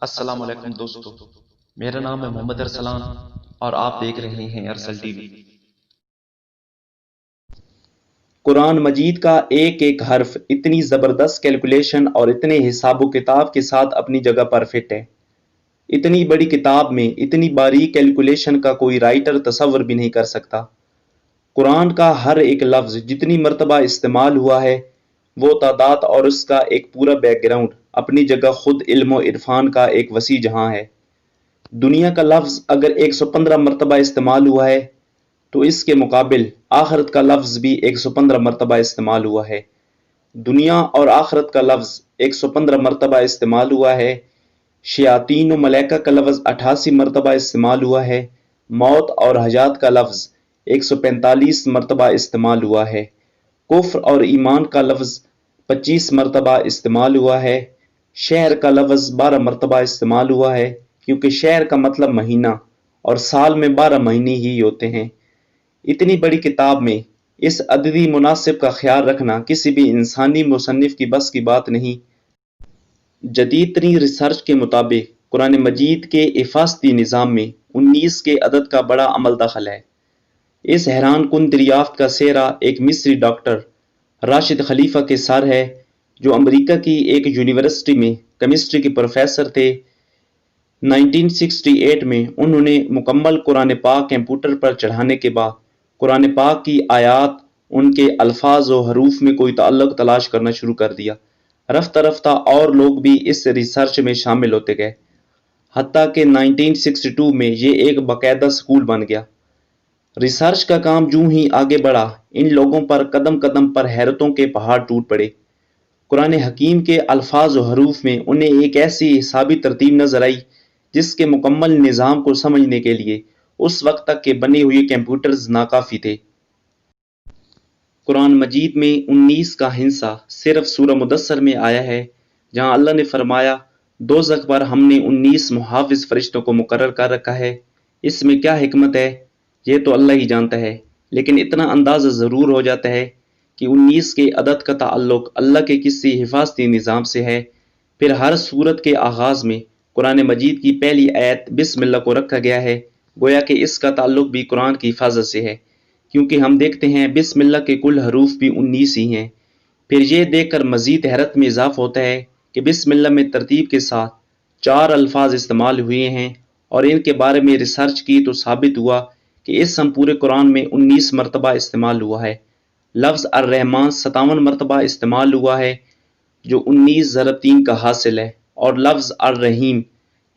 السلام علیکم دوستو، میرا نام ہے محمد ارسلان اور آپ دیکھ رہے ہیں ارسل ٹی وی۔ قرآن مجید کا ایک ایک حرف اتنی زبردست کیلکولیشن اور اتنے حساب و کتاب کے ساتھ اپنی جگہ پر فٹ ہے۔ اتنی بڑی کتاب میں اتنی باریک کیلکولیشن کا کوئی رائٹر تصور بھی نہیں کر سکتا۔ قرآن کا ہر ایک لفظ جتنی مرتبہ استعمال ہوا ہے، وہ تعداد اور اس کا ایک پورا بیک گراؤنڈ اپنی جگہ خود علم و عرفان کا ایک وسیع جہاں ہے۔ دنیا کا لفظ اگر 115 مرتبہ استعمال ہوا ہے تو اس کے مقابل آخرت کا لفظ بھی 115 مرتبہ استعمال ہوا ہے۔ دنیا اور آخرت کا لفظ 115 مرتبہ استعمال ہوا ہے، شیاطین و ملائکہ کا لفظ 88 مرتبہ استعمال ہوا ہے، موت اور حیات کا لفظ 145 مرتبہ استعمال ہوا ہے، کفر اور ایمان کا لفظ 25 مرتبہ استعمال ہوا ہے، شہر کا لفظ 12 مرتبہ استعمال ہوا ہے، کیونکہ شہر کا مطلب مہینہ اور سال میں 12 مہینے ہی ہوتے ہیں۔ اتنی بڑی کتاب میں اس عددی مناسب کا خیال رکھنا کسی بھی انسانی مصنف کی بس کی بات نہیں۔ جدید ترین ریسرچ کے مطابق قرآن مجید کے حفاظتی نظام میں 19 کے عدد کا بڑا عمل دخل ہے۔ اس حیران کن دریافت کا سہرا ایک مصری ڈاکٹر راشد خلیفہ کے سر ہے، جو امریکہ کی ایک یونیورسٹی میں کیمسٹری کے پروفیسر تھے۔ 1968 میں انہوں نے مکمل قرآن پاک کمپیوٹر پر چڑھانے کے بعد قرآن پاک کی آیات، ان کے الفاظ و حروف میں کوئی تعلق تلاش کرنا شروع کر دیا۔ رفتہ رفتہ اور لوگ بھی اس ریسرچ میں شامل ہوتے گئے، حتیٰ کہ 1962 میں یہ ایک باقاعدہ سکول بن گیا۔ ریسرچ کا کام جوں ہی آگے بڑھا، ان لوگوں پر قدم قدم پر حیرتوں کے پہاڑ ٹوٹ پڑے۔ قرآن حکیم کے الفاظ و حروف میں انہیں ایک ایسی حسابی ترتیب نظر آئی جس کے مکمل نظام کو سمجھنے کے لیے اس وقت تک کے بنے ہوئے کمپیوٹرز ناکافی تھے۔ قرآن مجید میں 19 کا ہندسہ صرف سورہ مدثر میں آیا ہے، جہاں اللہ نے فرمایا، دوزخ پر ہم نے 19 محافظ فرشتوں کو مقرر کر رکھا ہے۔ اس میں کیا حکمت ہے یہ تو اللہ ہی جانتا ہے، لیکن اتنا اندازہ ضرور ہو جاتا ہے کہ 19 کے عدد کا تعلق اللہ کے کسی حفاظتی نظام سے ہے۔ پھر ہر سورت کے آغاز میں قرآن مجید کی پہلی آیت بسم اللہ کو رکھا گیا ہے، گویا کہ اس کا تعلق بھی قرآن کی حفاظت سے ہے، کیونکہ ہم دیکھتے ہیں بسم اللہ کے کل حروف بھی 19 ہی ہیں۔ پھر یہ دیکھ کر مزید حیرت میں اضافہ ہوتا ہے کہ بسم اللہ میں ترتیب کے ساتھ 4 الفاظ استعمال ہوئے ہیں، اور ان کے بارے میں ریسرچ کی تو ثابت ہوا کہ اس ہم پورے قرآن میں 19 مرتبہ استعمال ہوا ہے۔ لفظ الرحمن 57 مرتبہ استعمال ہوا ہے، جو 19 ضرب 3 کا حاصل ہے، اور لفظ الرحیم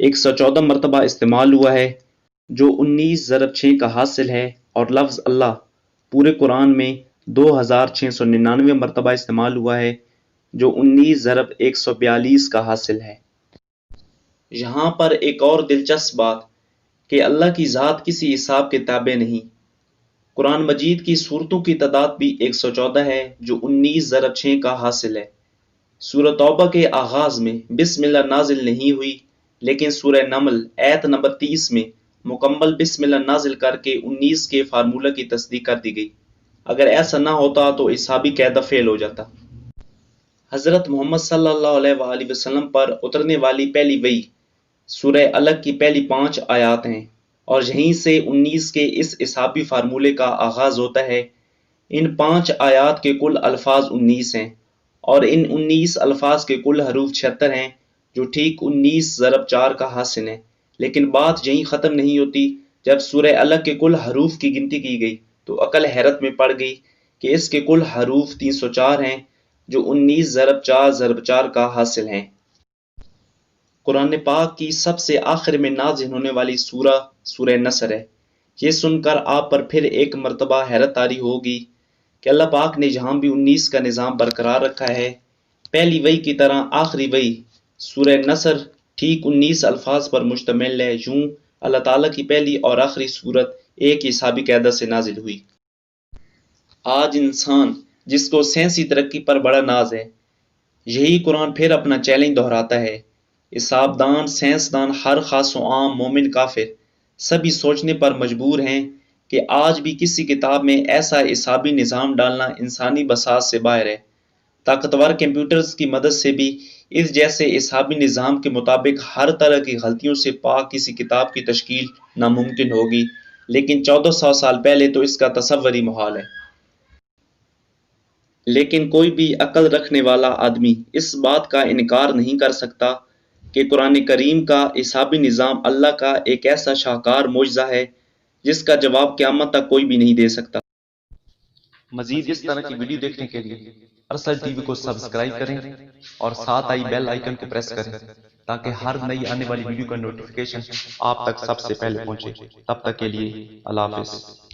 114 مرتبہ استعمال ہوا ہے، جو 19 ضرب 6 کا حاصل ہے، اور لفظ اللہ پورے قرآن میں 2699 مرتبہ استعمال ہوا ہے، جو 19 ضرب 142 کا حاصل ہے۔ یہاں پر ایک اور دلچسپ بات کہ اللہ کی ذات کسی حساب کے تابع نہیں۔ قرآن مجید کی سورتوں کی تعداد بھی 114 ہے، جو 19 ضرب 6 کا حاصل ہے۔ سورہ توبہ کے آغاز میں بسم اللہ نازل نہیں ہوئی، لیکن سورہ نمل آیت نمبر 30 میں مکمل بسم اللہ نازل کر کے 19 کے فارمولہ کی تصدیق کر دی گئی۔ اگر ایسا نہ ہوتا تو حسابی قاعدہ فیل ہو جاتا۔ حضرت محمد صلی اللہ علیہ وآلہ وسلم پر اترنے والی پہلی وحی سورہ علق کی پہلی 5 آیات ہیں، اور یہیں سے 19 کے اس حسابی فارمولے کا آغاز ہوتا ہے۔ ان 5 آیات کے کل الفاظ 19 ہیں، اور ان 19 الفاظ کے کل حروف 76 ہیں، جو ٹھیک 19 ضرب 4 کا حاصل ہے۔ لیکن بات یہیں ختم نہیں ہوتی۔ جب سورہ علق کے کل حروف کی گنتی کی گئی تو عقل حیرت میں پڑ گئی کہ اس کے کل حروف 304 ہیں، جو 19 ضرب 4 ضرب 4 کا حاصل ہیں۔ قرآن پاک کی سب سے آخر میں نازل ہونے والی سورہ نصر ہے۔ یہ سن کر آپ پر پھر ایک مرتبہ حیرت طاری ہوگی کہ اللہ پاک نے یہاں بھی 19 کا نظام برقرار رکھا ہے۔ پہلی وحی کی طرح آخری وحی سورہ نصر ٹھیک 19 الفاظ پر مشتمل ہے۔ یوں اللہ تعالیٰ کی پہلی اور آخری سورت ایک حسابی قاعدہ سے نازل ہوئی۔ آج انسان جس کو سائنسی ترقی پر بڑا ناز ہے، یہی قرآن پھر اپنا چیلنج دہراتا ہے۔ حساب دان، سائنسدان، ہر خاص و عام، مومن، کافر، سبھی سوچنے پر مجبور ہیں کہ آج بھی کسی کتاب میں ایسا حسابی نظام ڈالنا انسانی بساط سے باہر ہے۔ طاقتور کمپیوٹرز کی مدد سے بھی اس جیسے حسابی نظام کے مطابق ہر طرح کی غلطیوں سے پاک کسی کتاب کی تشکیل ناممکن ہوگی، لیکن 1400 سال پہلے تو اس کا تصور ہی محال ہے۔ لیکن کوئی بھی عقل رکھنے والا آدمی اس بات کا انکار نہیں کر سکتا کہ قرآن کریم کا حسابی نظام اللہ کا ایک ایسا شاہکار معجزہ ہے جس کا جواب قیامت تک کوئی بھی نہیں دے سکتا۔ مزید اس طرح کی ویڈیو دیکھنے کے لیے ارسل ٹی وی کو سبسکرائب کریں اور ساتھ آئی بیل آئیکن کو پریس کریں تاکہ ہر نئی آنے والی ویڈیو کا نوٹیفیکیشن آپ تک سب سے پہلے پہنچے۔ تب تک کے لیے اللہ حافظ۔